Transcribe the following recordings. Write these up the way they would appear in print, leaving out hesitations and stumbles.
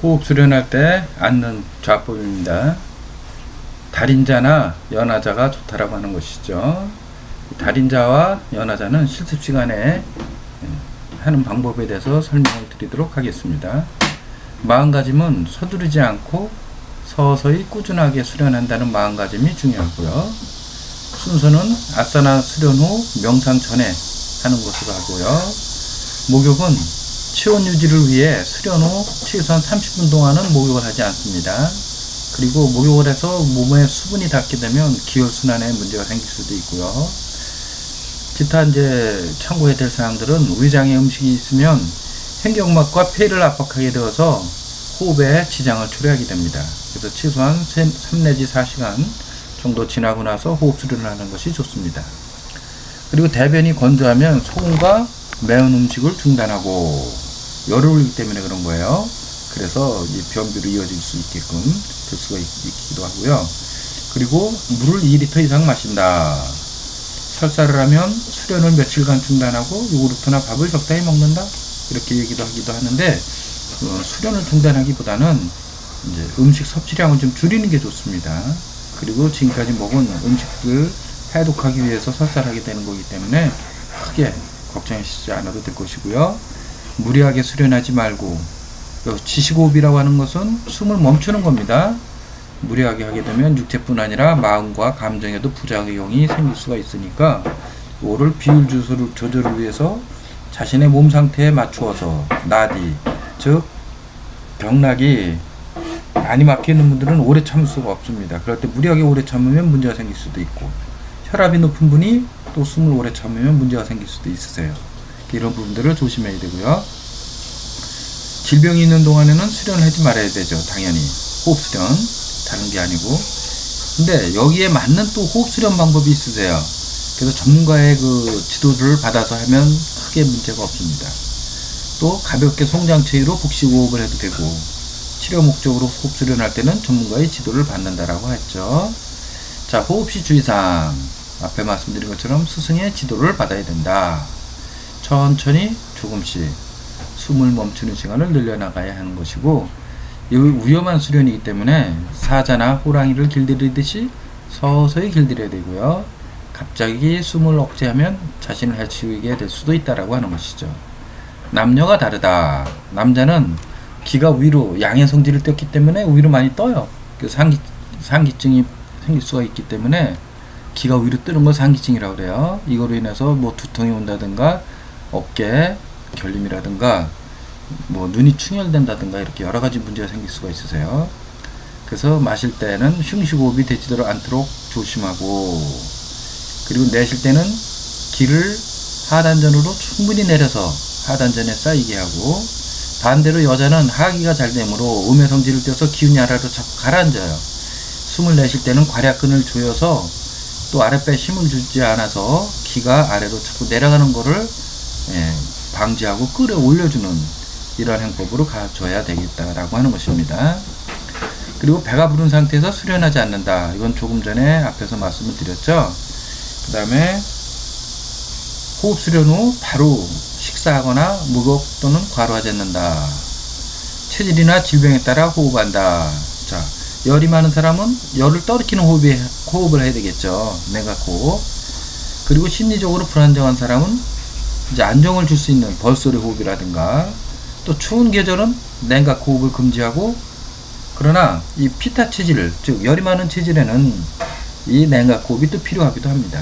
호흡 수련할 때 앉는 좌법입니다. 달인자나 연하자가 좋다라고 하는 것이죠. 달인자와 연하자는 실습 시간에 하는 방법에 대해서 설명을 드리도록 하겠습니다. 마음가짐은 서두르지 않고 서서히 꾸준하게 수련한다는 마음가짐이 중요하고요. 순서는 아사나 수련 후 명상 전에 하는 것으로 하고요. 목욕은 체온 유지를 위해 수련 후 최소한 30분 동안은 목욕을 하지 않습니다. 그리고 목욕을 해서 몸에 수분이 닿게 되면 기혈순환에 문제가 생길 수도 있고요. 기타 이제 참고해야 될 사항들은 위장에 음식이 있으면 횡격막과 폐를 압박하게 되어서 호흡에 지장을 초래하게 됩니다. 그래서 최소한 3 내지 4시간 정도 지나고 나서 호흡 수련을 하는 것이 좋습니다. 그리고 대변이 건조하면 소금과 매운 음식을 중단하고 열을 올리기 때문에 그런 거예요. 그래서 이 변비로 이어질 수 있게끔 될 수가 있기도 하고요. 그리고 물을 2리터 이상 마신다. 설사를 하면 수련을 며칠간 중단하고 요구르트나 밥을 적당히 먹는다. 이렇게 얘기도 하기도 하는데 수련을 중단하기보다는 이제 음식 섭취량을 좀 줄이는 게 좋습니다. 그리고 지금까지 먹은 음식을 해독하기 위해서 설사를 하게 되는 거기 때문에 크게 걱정하시지 않아도 될 것이고요. 무리하게 수련하지 말고 지식호흡이라고 하는 것은 숨을 멈추는 겁니다. 무리하게 하게 되면 육체뿐 아니라 마음과 감정에도 부작용이 생길 수가 있으니까 이거를 비율 조절을 위해서 자신의 몸 상태에 맞추어서 나디, 즉 경락이 많이 막혀 있는 분들은 오래 참을 수가 없습니다. 그럴 때 무리하게 오래 참으면 문제가 생길 수도 있고, 혈압이 높은 분이 또 숨을 오래 참으면 문제가 생길 수도 있으세요. 이런 부분들을 조심해야 되고요. 질병이 있는 동안에는 수련을 하지 말아야 되죠. 당연히 호흡 수련, 다른 게 아니고. 근데 여기에 맞는 또 호흡 수련 방법이 있으세요. 그래서 전문가의 그 지도를 받아서 하면 크게 문제가 없습니다. 또 가볍게 송장체위로 복식 호흡을 해도 되고, 치료 목적으로 호흡 수련할 때는 전문가의 지도를 받는다라고 했죠. 자, 호흡 시 주의사항. 앞에 말씀드린 것처럼 스승의 지도를 받아야 된다. 천천히 조금씩 숨을 멈추는 시간을 늘려나가야 하는 것이고, 이 위험한 수련이기 때문에 사자나 호랑이를 길들이듯이 서서히 길들여야 되고요. 갑자기 숨을 억제하면 자신을 해치우게 될 수도 있다라고 하는 것이죠. 남녀가 다르다. 남자는 기가 위로 양의 성질을 떴기 때문에 위로 많이 떠요. 그 상기증이 생길 수가 있기 때문에 기가 위로 뜨는 걸 상기증이라고 그래요. 이거로 인해서 뭐 두통이 온다든가 어깨 결림이라든가 뭐 눈이 충혈된다든가 이렇게 여러 가지 문제가 생길 수가 있으세요. 그래서 마실 때는 흉식호흡이 되지도 않도록 조심하고, 그리고 내쉴 때는 기를 하단전으로 충분히 내려서 하단전에 쌓이게 하고, 반대로 여자는 하기가 잘 되므로 음의 성질을 떼서 기운이 아래로 자꾸 가라앉아요. 숨을 내쉴 때는 괄약근을 조여서 또 아랫배에 힘을 주지 않아서 기가 아래로 자꾸 내려가는 거를 방지하고 끌어 올려주는 이러한 행법으로 가져야 되겠다라고 하는 것입니다. 그리고 배가 부른 상태에서 수련하지 않는다. 이건 조금 전에 앞에서 말씀을 드렸죠. 그 다음에 호흡 수련 후 바로 식사하거나 목욕 또는 과로하지 않는다. 체질이나 질병에 따라 호흡한다. 자, 열이 많은 사람은 열을 떨어뜨리는 호흡을 해야 되겠죠. 냉각호흡. 그리고 심리적으로 불안정한 사람은 이제 안정을 줄 수 있는 벌소리 호흡이라든가, 또 추운 계절은 냉각호흡을 금지하고, 그러나 이 피타 체질, 즉 열이 많은 체질에는 이 냉각호흡이 또 필요하기도 합니다.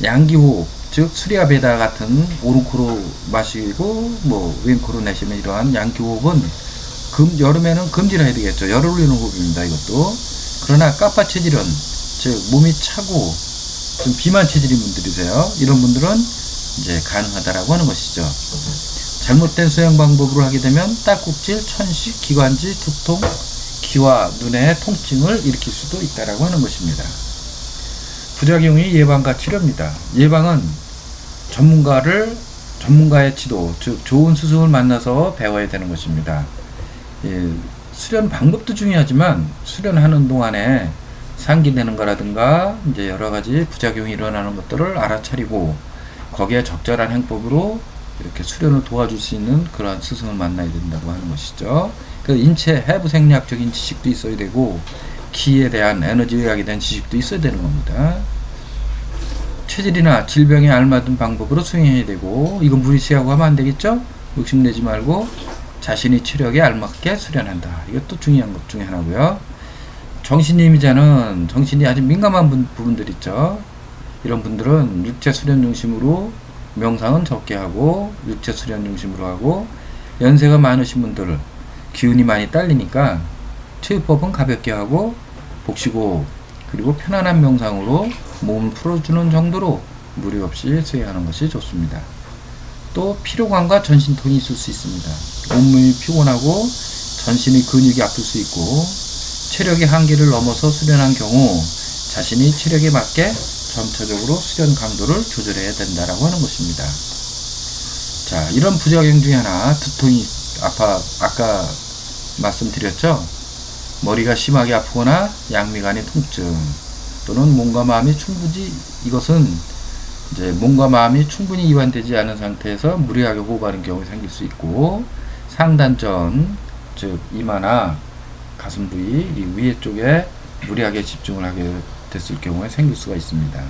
양기호흡, 즉 수리아베다 같은 오른코로 마시고 뭐 왼코로 내쉬는 이러한 양기호흡은 여름에는 금지를 해야 되겠죠. 열을 올리는 호흡입니다. 이것도. 그러나 까파 체질은, 즉 몸이 차고 좀 비만 체질인 분들이세요. 이런 분들은 이제 가능하다라고 하는 것이죠. 잘못된 수행 방법으로 하게 되면 딸꾹질, 천식, 기관지, 두통, 귀와 눈의 통증을 일으킬 수도 있다라고 하는 것입니다. 부작용이 예방과 치료입니다. 예방은 전문가의 지도, 즉 좋은 스승을 만나서 배워야 되는 것입니다. 수련 방법도 중요하지만 수련하는 동안에 상기되는 거라든가 이제 여러 가지 부작용이 일어나는 것들을 알아차리고 거기에 적절한 행법으로 이렇게 수련을 도와줄 수 있는 그러한 스승을 만나야 된다고 하는 것이죠. 그 인체 해부 생리학적인 지식도 있어야 되고 기에 대한 에너지 의학에 대한 지식도 있어야 되는 겁니다. 체질이나 질병에 알맞은 방법으로 수행해야 되고, 이건 무리시하고 하면 안 되겠죠? 욕심내지 말고 자신의 체력에 알맞게 수련한다. 이것도 중요한 것 중에 하나고요. 정신이미자는 정신이 아주 민감한 부분들 있죠. 이런 분들은 육체 수련 중심으로 명상은 적게 하고 육체 수련 중심으로 하고, 연세가 많으신 분들 기운이 많이 딸리니까 체유법은 가볍게 하고 복식호흡 그리고 편안한 명상으로 몸을 풀어주는 정도로 무리 없이 수행하는 것이 좋습니다. 또 피로감과 전신통이 있을 수 있습니다. 온몸이 피곤하고 전신의 근육이 아플 수 있고, 체력의 한계를 넘어서 수련한 경우 자신이 체력에 맞게 점차적으로 수련 강도를 조절해야 된다라고 하는 것입니다. 자, 이런 부작용 중에 하나, 두통이 아까 말씀드렸죠. 머리가 심하게 아프거나 양미간의 통증, 또는 몸과 마음이 이것은 이제 몸과 마음이 충분히 이완되지 않은 상태에서 무리하게 호흡하는 경우가 생길 수 있고, 상단전, 즉 이마나 가슴 부위 이 위에 쪽에 무리하게 집중을 하게 됐을 경우에 생길 수가 있습니다.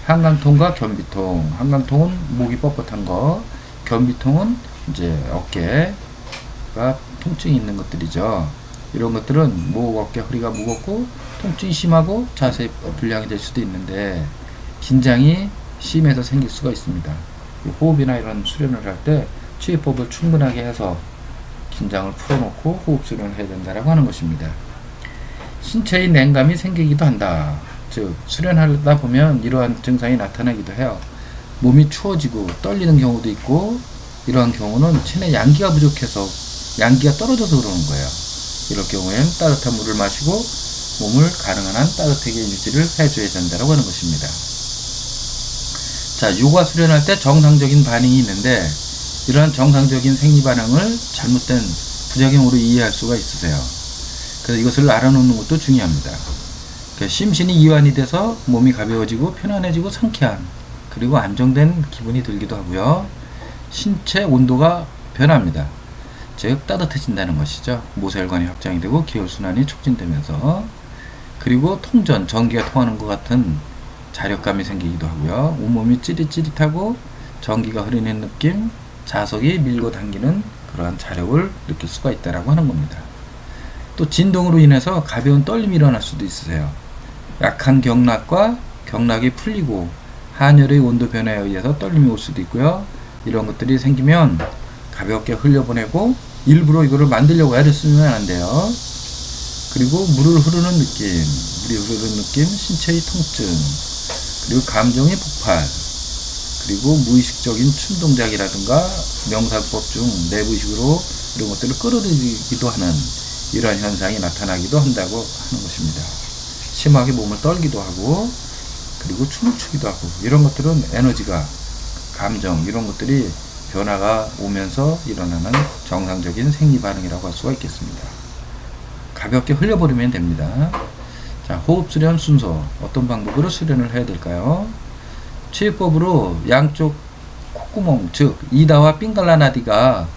한강통과 견비통, 한강통은 목이 뻣뻣한 거, 견비통은 이제 어깨가 통증이 있는 것들이죠. 이런 것들은 목, 어깨, 허리가 무겁고 통증이 심하고 자세 불량이 될 수도 있는데, 긴장이 심해서 생길 수가 있습니다. 호흡이나 이런 수련을 할 때 치유법을 충분하게 해서 긴장을 풀어놓고 호흡 수련을 해야 된다고 하는 것입니다. 신체의 냉감이 생기기도 한다. 즉 수련하다 보면 이러한 증상이 나타나기도 해요. 몸이 추워지고 떨리는 경우도 있고, 이러한 경우는 체내 양기가 부족해서 양기가 떨어져서 그러는 거예요. 이럴 경우에는 따뜻한 물을 마시고 몸을 가능한 한 따뜻하게 유지를 해줘야 된다고 하는 것입니다. 자, 요가 수련할 때 정상적인 반응이 있는데, 이러한 정상적인 생리 반응을 잘못된 부작용으로 이해할 수가 있으세요. 그래서 이것을 알아놓는 것도 중요합니다. 심신이 이완이 돼서 몸이 가벼워지고 편안해지고 상쾌한 그리고 안정된 기분이 들기도 하고요. 신체 온도가 변합니다. 즉 따뜻해진다는 것이죠. 모세혈관이 확장이 되고 기혈순환이 촉진되면서, 그리고 통전, 전기가 통하는 것 같은 자력감이 생기기도 하고요. 온몸이 찌릿찌릿하고 전기가 흐르는 느낌, 자석이 밀고 당기는 그러한 자력을 느낄 수가 있다라고 하는 겁니다. 또 진동으로 인해서 가벼운 떨림이 일어날 수도 있으세요. 약한 경락과 경락이 풀리고 한열의 온도 변화에 의해서 떨림이 올 수도 있고요. 이런 것들이 생기면 가볍게 흘려보내고, 일부러 이거를 만들려고 애를 쓰면 안 돼요. 그리고 물이 흐르는 느낌, 신체의 통증, 그리고 감정의 폭발, 그리고 무의식적인 충동작이라든가 명상법 중 내부의식으로 이런 것들을 끌어들이기도 하는 이러한 현상이 나타나기도 한다고 하는 것입니다. 심하게 몸을 떨기도 하고, 그리고 춤을 추기도 하고, 이런 것들은 에너지가, 감정, 이런 것들이 변화가 오면서 일어나는 정상적인 생리 반응이라고 할 수가 있겠습니다. 가볍게 흘려버리면 됩니다. 자, 호흡 수련 순서, 어떤 방법으로 수련을 해야 될까요? 치유법으로 양쪽 콧구멍, 즉 이다와 삥갈라 나디가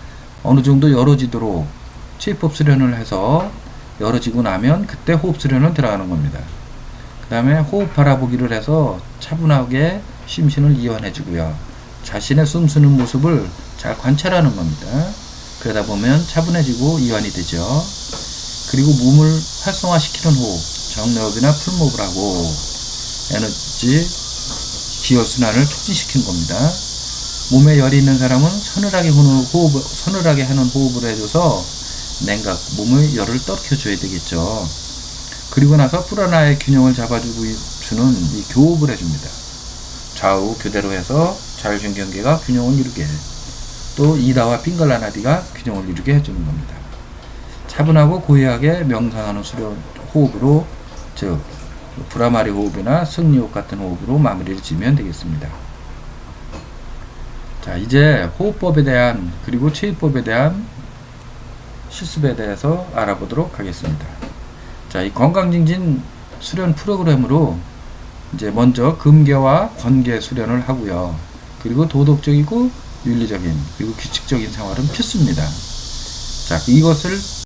어느 정도 열어지도록 치유법 수련을 해서 열어지고 나면 그때 호흡 수련은 들어가는 겁니다. 그 다음에 호흡 바라보기를 해서 차분하게 심신을 이완해 주고요. 자신의 숨 쉬는 모습을 잘 관찰하는 겁니다. 그러다 보면 차분해지고 이완이 되죠. 그리고 몸을 활성화시키는 호흡, 정내호흡이나 풀호흡을 하고 에너지 기혈순환을 촉진시키는 겁니다. 몸에 열이 있는 사람은 서늘하게 하는 호흡을 해줘서 몸의 열을 떨켜줘야 되겠죠. 그리고 나서 프라나의 균형을 잡아주는 이 교흡을 해줍니다. 좌우 교대로 해서 자율신경계가 균형을 이루게, 또 이다와 핑갈라나디가 균형을 이루게 해주는 겁니다. 차분하고 고요하게 명상하는 수련 호흡으로, 즉 브라마리 호흡이나 승리호흡 같은 호흡으로 마무리를 지으면 되겠습니다. 자, 이제 호흡법에 대한, 그리고 치유법에 대한 실습에 대해서 알아보도록 하겠습니다. 자, 이 건강증진 수련 프로그램으로 이제 먼저 금계와 권계 수련을 하고요. 그리고 도덕적이고 윤리적인 그리고 규칙적인 생활은 필수입니다. 자, 이것을